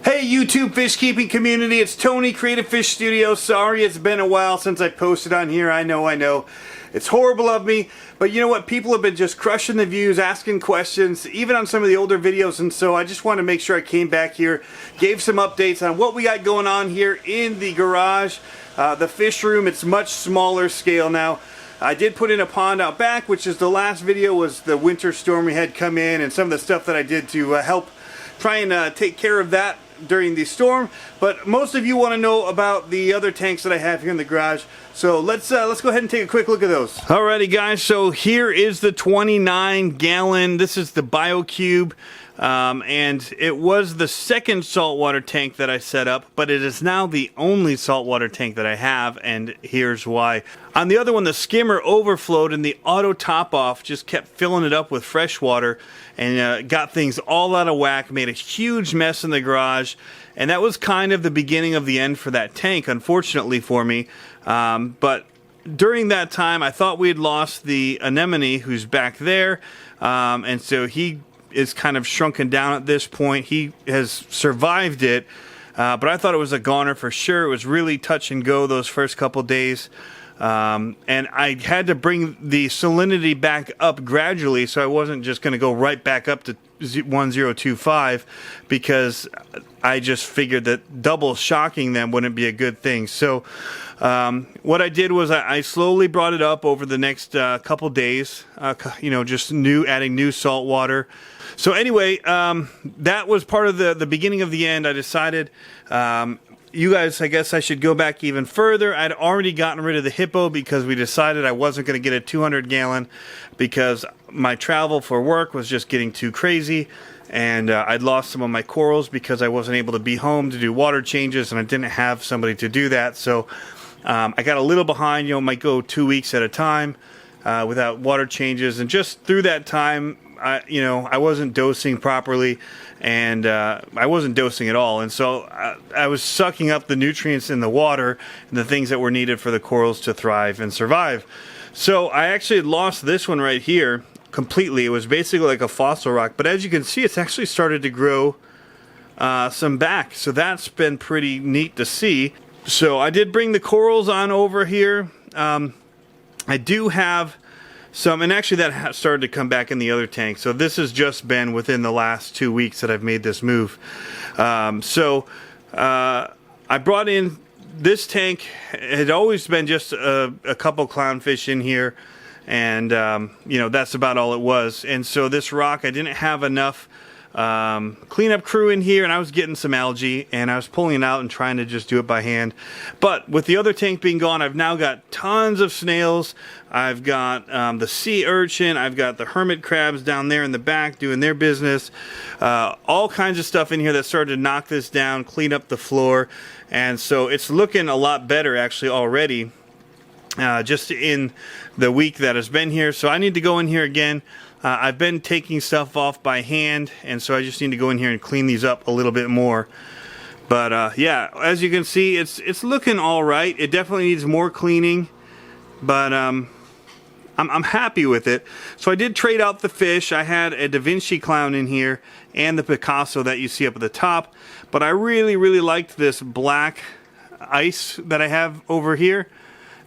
Hey YouTube fish keeping community, it's Tony, Creative Fish Studio. Sorry it's been a while since I posted on here. I know. It's horrible of me, but you know what? People have been just crushing the views, asking questions, even on some of the older videos, and so I just want to make sure I came back here, gave some updates on what we got going on here in the garage. The fish room, it's much smaller scale now. I did put in a pond out back, which is the last video was the winter storm we had come in and some of the stuff that I did to help try and take care of that during the storm. But most of you want to know about the other tanks that I have here in the garage, so let's go ahead and take a quick look at those. Alrighty guys, so here is the 29-gallon. This is the BioCube, and it was the second saltwater tank that I set up, but it is now the only saltwater tank that I have, and here's why. On the other one, the skimmer overflowed and the auto top off just kept filling it up with fresh water and got things all out of whack, made a huge mess in the garage, and that was kind of the beginning of the end for that tank, unfortunately for me. But during that time, I thought we had lost the anemone who's back there, and so he is kind of shrunken down at this point. He has survived it, but I thought it was a goner for sure. It was really touch and go those first couple days. And I had to bring the salinity back up gradually, so I wasn't just going to go right back up to 1025, because I just figured that double shocking them wouldn't be a good thing. So what I did was I slowly brought it up over the next couple days, just adding new salt water. So anyway, that was part of the beginning of the end. I decided you guys, I guess I should go back even further. I'd already gotten rid of the hippo because we decided I wasn't going to get a 200-gallon because my travel for work was just getting too crazy, and I'd lost some of my corals because I wasn't able to be home to do water changes, and I didn't have somebody to do that. So I got a little behind. Might go 2 weeks at a time without water changes, and just through that time, I wasn't dosing properly, and I wasn't dosing at all, and so I was sucking up the nutrients in the water and the things that were needed for the corals to thrive and survive. So I actually lost this one right here completely. It was basically like a fossil rock, but as you can see, it's actually started to grow some back, so that's been pretty neat to see. So I did bring the corals on over here. I do have some, and actually that started to come back in the other tank. So this has just been within the last 2 weeks that I've made this move. I brought in this tank. It had always been just a couple clownfish in here, and that's about all it was. And so this rock, I didn't have enough cleanup crew in here, and I was getting some algae, and I was pulling it out and trying to just do it by hand. But with the other tank being gone, I've now got tons of snails. I've got the sea urchin. I've got the hermit crabs down there in the back doing their business. All kinds of stuff in here that started to knock this down, clean up the floor, and so it's looking a lot better actually already, just in the week that has been here. So I need to go in here again. I've been taking stuff off by hand, and so I just need to go in here and clean these up a little bit more. But yeah, as you can see, it's looking all right. It definitely needs more cleaning, but I'm happy with it. So I did trade out the fish. I had a Da Vinci clown in here and the Picasso that you see up at the top, but I really liked this black ice that I have over here,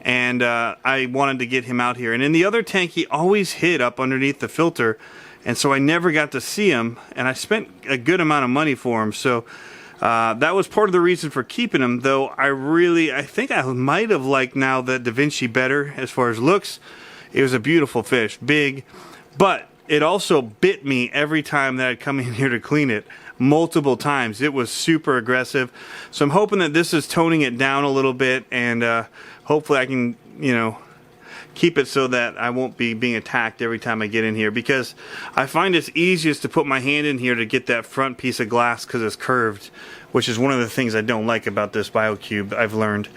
and I wanted to get him out here. And in the other tank, he always hid up underneath the filter, and so I never got to see him, and I spent a good amount of money for him. So that was part of the reason for keeping him, though I think I might have liked now the Da Vinci better as far as looks. It was a beautiful fish, big, but it also bit me every time that I'd come in here to clean it, multiple times. It was super aggressive. So I'm hoping that this is toning it down a little bit, and hopefully I can, keep it so that I won't be being attacked every time I get in here, because I find it's easiest to put my hand in here to get that front piece of glass because it's curved, which is one of the things I don't like about this BioCube, I've learned.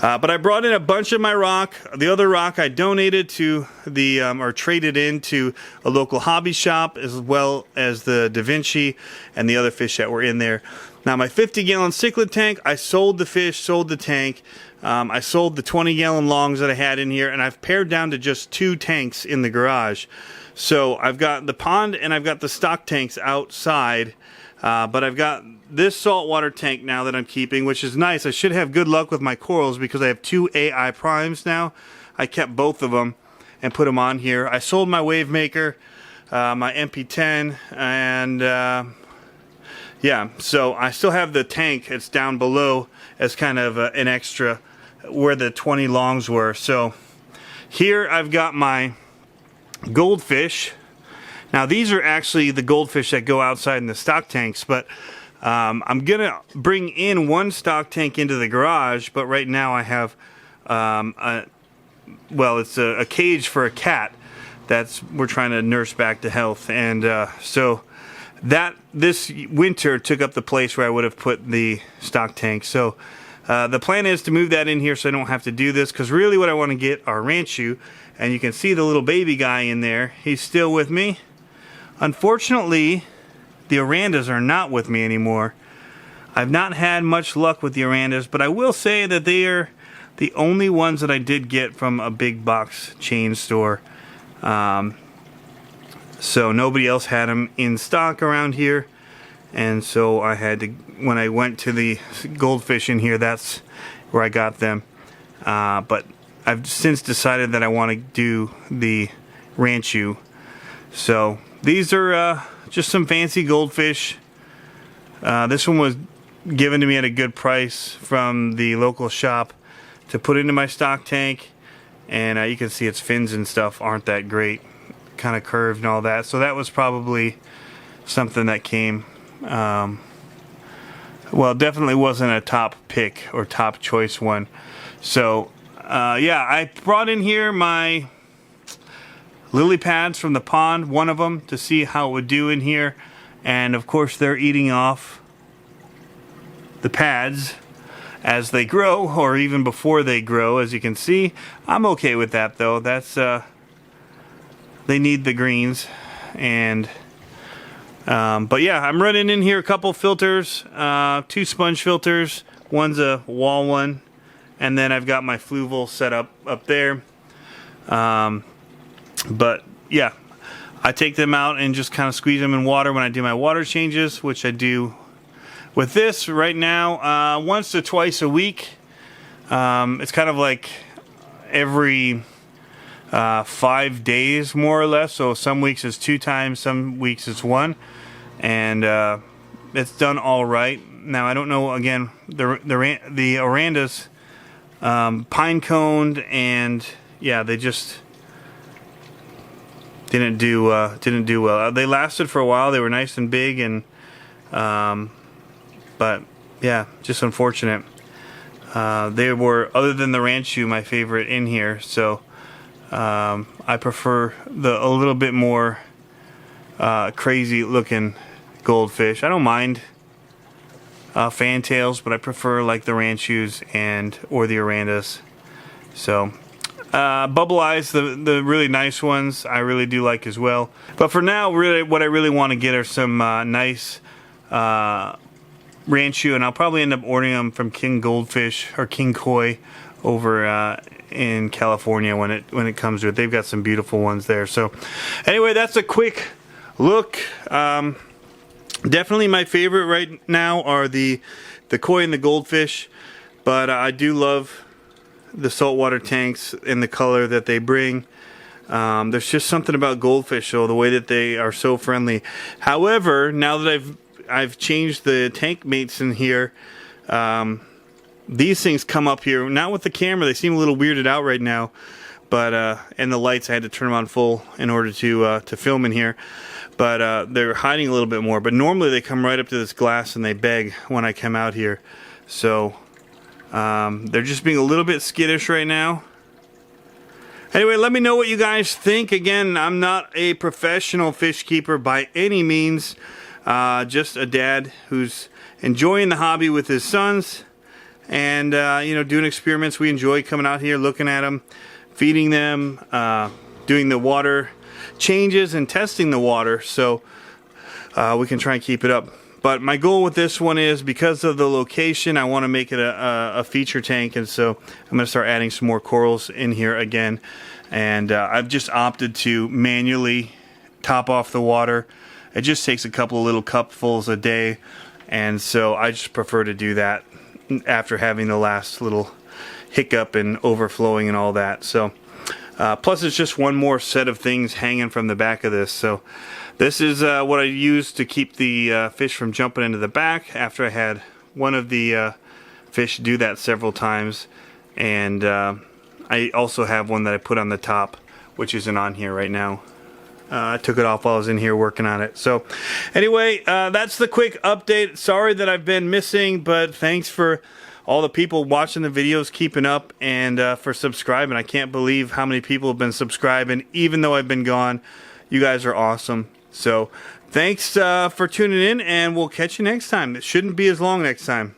But I brought in a bunch of my rock. The other rock I donated to the, or traded into a local hobby shop, as well as the Da Vinci and the other fish that were in there. Now my 50-gallon cichlid tank, I sold the fish, sold the tank. I sold the 20-gallon longs that I had in here, and I've pared down to just 2 tanks in the garage. So I've got the pond and I've got the stock tanks outside, but I've got this saltwater tank now that I'm keeping, which is nice. I should have good luck with my corals because I have 2 AI primes now. I kept both of them and put them on here. I sold my wave maker, my MP10, and yeah, so I still have the tank. It's down below as kind of an extra where the 20 longs were. So here I've got my goldfish. Now these are actually the goldfish that go outside in the stock tanks, but I'm gonna bring in 1 stock tank into the garage, but right now I have it's a cage for a cat that's we're trying to nurse back to health, and so that this winter took up the place where I would have put the stock tank. So the plan is to move that in here so I don't have to do this, because really what I want to get are ranchu, and you can see the little baby guy in there. He's still with me. Unfortunately, the orandas are not with me anymore. I've not had much luck with the orandas, but I will say that they are the only ones that I did get from a big box chain store. So nobody else had them in stock around here, and so I had to, when I went to the goldfish in here, that's where I got them. But I've since decided that I want to do the ranchu. So these are just some fancy goldfish. This one was given to me at a good price from the local shop to put into my stock tank, and you can see its fins and stuff aren't that great, kind of curved and all that. So that was probably something that came, well, definitely wasn't a top pick or top choice one. So yeah, I brought in here my lily pads from the pond, one of them, to see how it would do in here, and of course they're eating off the pads as they grow, or even before they grow, as you can see. I'm okay with that though. That's they need the greens, and but yeah, I'm running in here a couple filters, 2 sponge filters, one's a wall one, and then I've got my fluval set up there. But yeah, I take them out and just kind of squeeze them in water when I do my water changes, which I do with this right now once or twice a week. It's kind of like every 5 days more or less, so some weeks it's 2 times, some weeks it's 1, and it's done all right. Now I don't know, again, the orandas pine coned, and yeah, they just didn't do well. They lasted for a while. They were nice and big, and but yeah, just unfortunate. They were, other than the ranchu, my favorite in here. So I prefer a little bit more crazy looking goldfish. I don't mind fantails, but I prefer like the ranchus or the orandas. So bubble eyes, the really nice ones, I really do like as well. But for now, really, what I really want to get are some nice ranchu, and I'll probably end up ordering them from King Goldfish or King Koi over in California when it comes to it. They've got some beautiful ones there. So anyway, that's a quick look. Definitely my favorite right now are the koi and the goldfish, but I do love the saltwater tanks and the color that they bring. There's just something about goldfish, though, the way that they are so friendly. However, now that I've changed the tank mates in here, these things come up here, not with the camera. They seem a little weirded out right now, but and the lights, I had to turn them on full in order to film in here. But they're hiding a little bit more. But normally they come right up to this glass and they beg when I come out here. So they're just being a little bit skittish right now. Anyway, let me know what you guys think. Again, I'm not a professional fish keeper by any means. Just a dad who's enjoying the hobby with his sons, and you know, doing experiments. We enjoy coming out here, looking at them, feeding them, doing the water changes and testing the water, so we can try and keep it up. But my goal with this one is, because of the location, I want to make it a feature tank, and so I'm going to start adding some more corals in here again. And I've just opted to manually top off the water. It just takes a couple of little cupfuls a day, and so I just prefer to do that after having the last little hiccup and overflowing and all that. So plus it's just one more set of things hanging from the back of this. So this is what I used to keep the fish from jumping into the back after I had one of the fish do that several times. And I also have one that I put on the top, which isn't on here right now. I took it off while I was in here working on it. So anyway, that's the quick update. Sorry that I've been missing, but thanks for all the people watching the videos, keeping up, and for subscribing. I can't believe how many people have been subscribing, even though I've been gone. You guys are awesome. So thanks for tuning in, and we'll catch you next time. It shouldn't be as long next time.